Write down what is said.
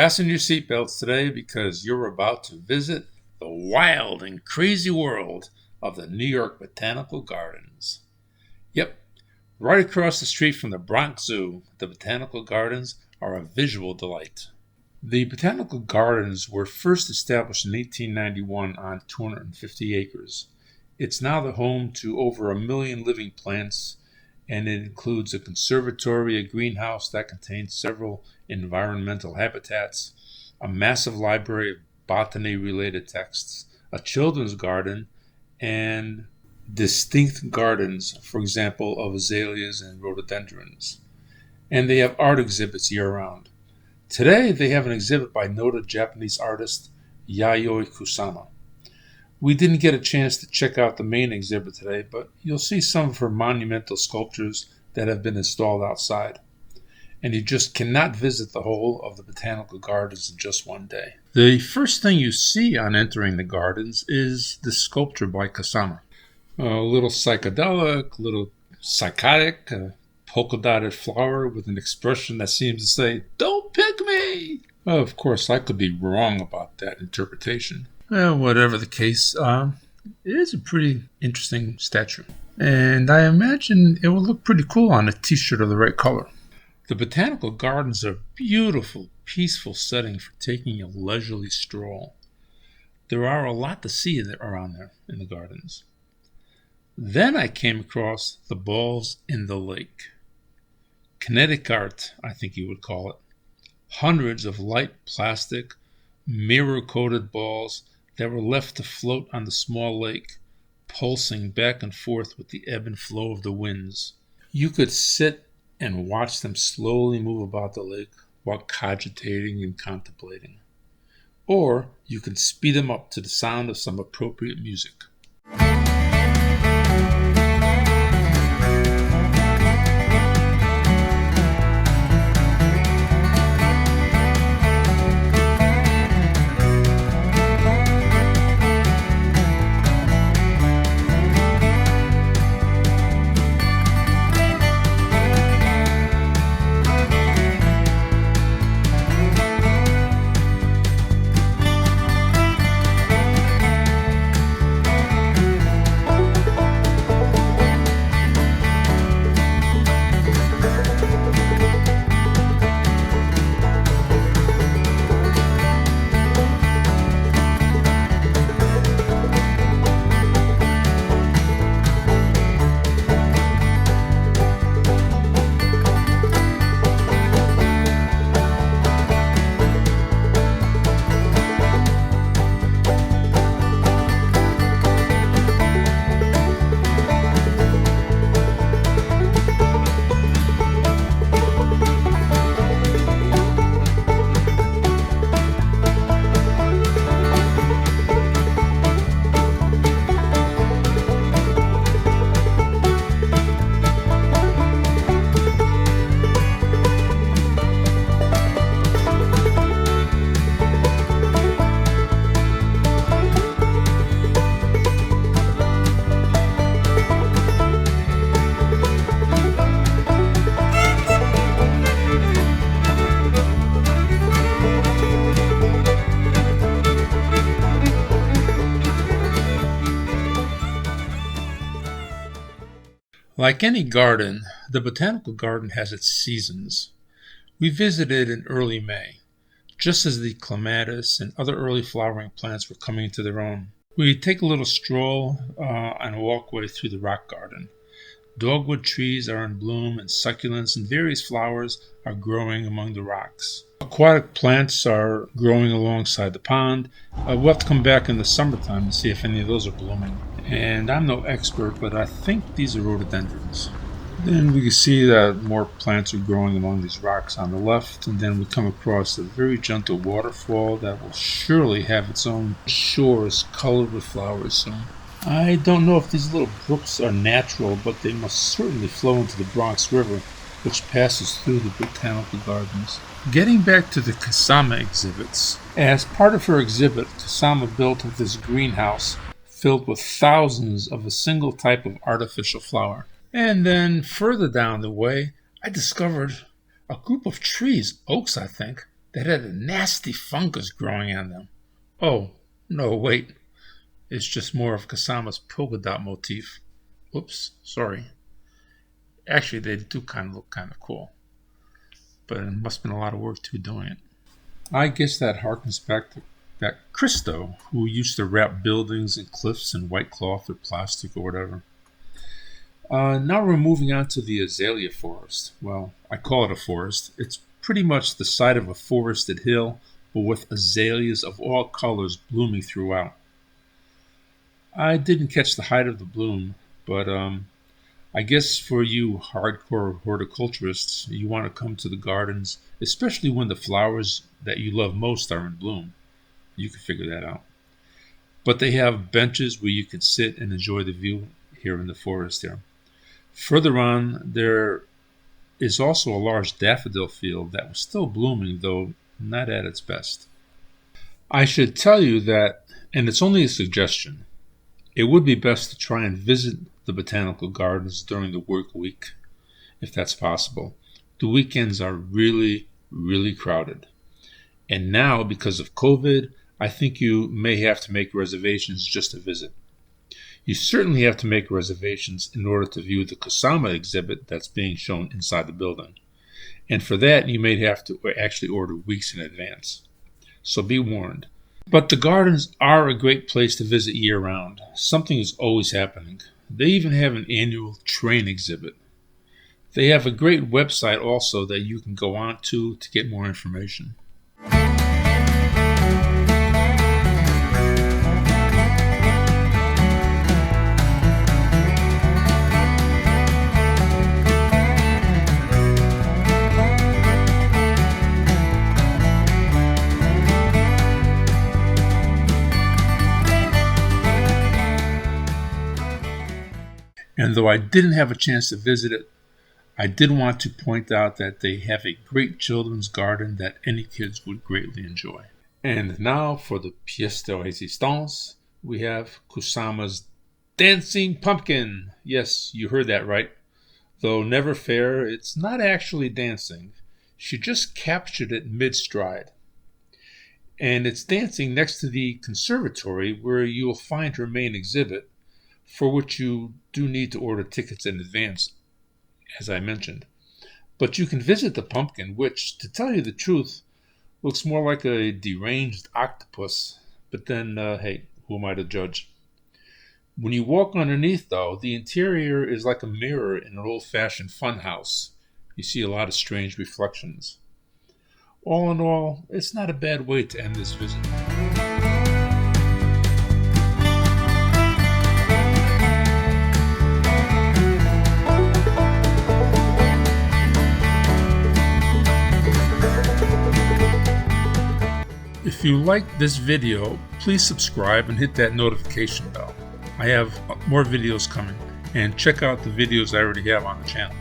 Fasten your seatbelts today because you're about to visit the wild and crazy world of the New York Botanical Gardens. Yep, right across the street from the Bronx Zoo, the Botanical Gardens are a visual delight. The Botanical Gardens were first established in 1891 on 250 acres. It's now the home to over 1 million living plants, and it includes a conservatory, a greenhouse that contains several environmental habitats, a massive library of botany-related texts, a children's garden, and distinct gardens, for example, of azaleas and rhododendrons. And they have art exhibits year-round. Today, they have an exhibit by noted Japanese artist Yayoi Kusama. We didn't get a chance to check out the main exhibit today, but you'll see some of her monumental sculptures that have been installed outside. And you just cannot visit the whole of the Botanical Gardens in just one day. The first thing you see on entering the gardens is the sculpture by Kusama. A little psychedelic, a little psychotic, a polka-dotted flower with an expression that seems to say, "Don't pick me!" Of course, I could be wrong about that interpretation. Whatever the case, it is a pretty interesting statue. And I imagine it will look pretty cool on a t-shirt of the right color. The Botanical Gardens are a beautiful, peaceful setting for taking a leisurely stroll. There are a lot to see around there in the gardens. Then I came across the balls in the lake. Kinetic art, I think you would call it. Hundreds of light plastic, mirror-coated balls that were left to float on the small lake, pulsing back and forth with the ebb and flow of the winds. You could sit and watch them slowly move about the lake while cogitating and contemplating. Or you can speed them up to the sound of some appropriate music. Like any garden, the Botanical Garden has its seasons. We visited in early May, just as the clematis and other early flowering plants were coming into their own. We take a little stroll on a walkway through the rock garden. Dogwood trees are in bloom, and succulents and various flowers are growing among the rocks. Aquatic plants are growing alongside the pond. We'll have to come back in the summertime to see if any of those are blooming. And I'm no expert, but I think these are rhododendrons. Then we can see that more plants are growing among these rocks on the left, and then we come across a very gentle waterfall that will surely have its own shores colored with flowers soon. I don't know if these little brooks are natural, but they must certainly flow into the Bronx River, which passes through the Botanical Gardens. Getting back to the Kusama exhibits, as part of her exhibit, Kusama built this greenhouse filled with thousands of a single type of artificial flower. And then further down the way, I discovered a group of trees, oaks I think, that had a nasty fungus growing on them. Oh, no, wait. It's just more of Kusama's polka dot motif. Oops, sorry. Actually, they do kind of look kind of cool. But it must have been a lot of work too doing it. I guess that harkens back to that Christo, who used to wrap buildings and cliffs in white cloth or plastic or whatever. Now we're moving on to the azalea forest. Well, I call it a forest. It's pretty much the side of a forested hill, but with azaleas of all colors blooming throughout. I didn't catch the height of the bloom, but I guess for you hardcore horticulturists, you want to come to the gardens, especially when the flowers that you love most are in bloom. You can figure that out. But they have benches where you can sit and enjoy the view here in the forest there. Further on, there is also a large daffodil field that was still blooming, though not at its best. I should tell you that, and it's only a suggestion, it would be best to try and visit the botanical gardens during the work week, if that's possible. The weekends are really, really crowded. And now, because of COVID, I think you may have to make reservations just to visit. You certainly have to make reservations in order to view the Kusama exhibit that's being shown inside the building. And for that, you may have to actually order weeks in advance. So be warned. But the gardens are a great place to visit year-round. Something is always happening. They even have an annual train exhibit. They have a great website also that you can go on to get more information. And though I didn't have a chance to visit it, I did want to point out that they have a great children's garden that any kids would greatly enjoy. And now for the pièce de résistance, we have Kusama's Dancing Pumpkin. Yes, you heard that right. Though never fair, it's not actually dancing. She just captured it mid-stride. And it's dancing next to the Conservatory, where you'll find her main exhibit, for which you do need to order tickets in advance, as I mentioned. But you can visit the pumpkin, which, to tell you the truth, looks more like a deranged octopus. But then, hey, who am I to judge? When you walk underneath, though, the interior is like a mirror in an old-fashioned funhouse. You see a lot of strange reflections. All in all, it's not a bad way to end this visit. If you liked this video, please subscribe and hit that notification bell. I have more videos coming, and check out the videos I already have on the channel.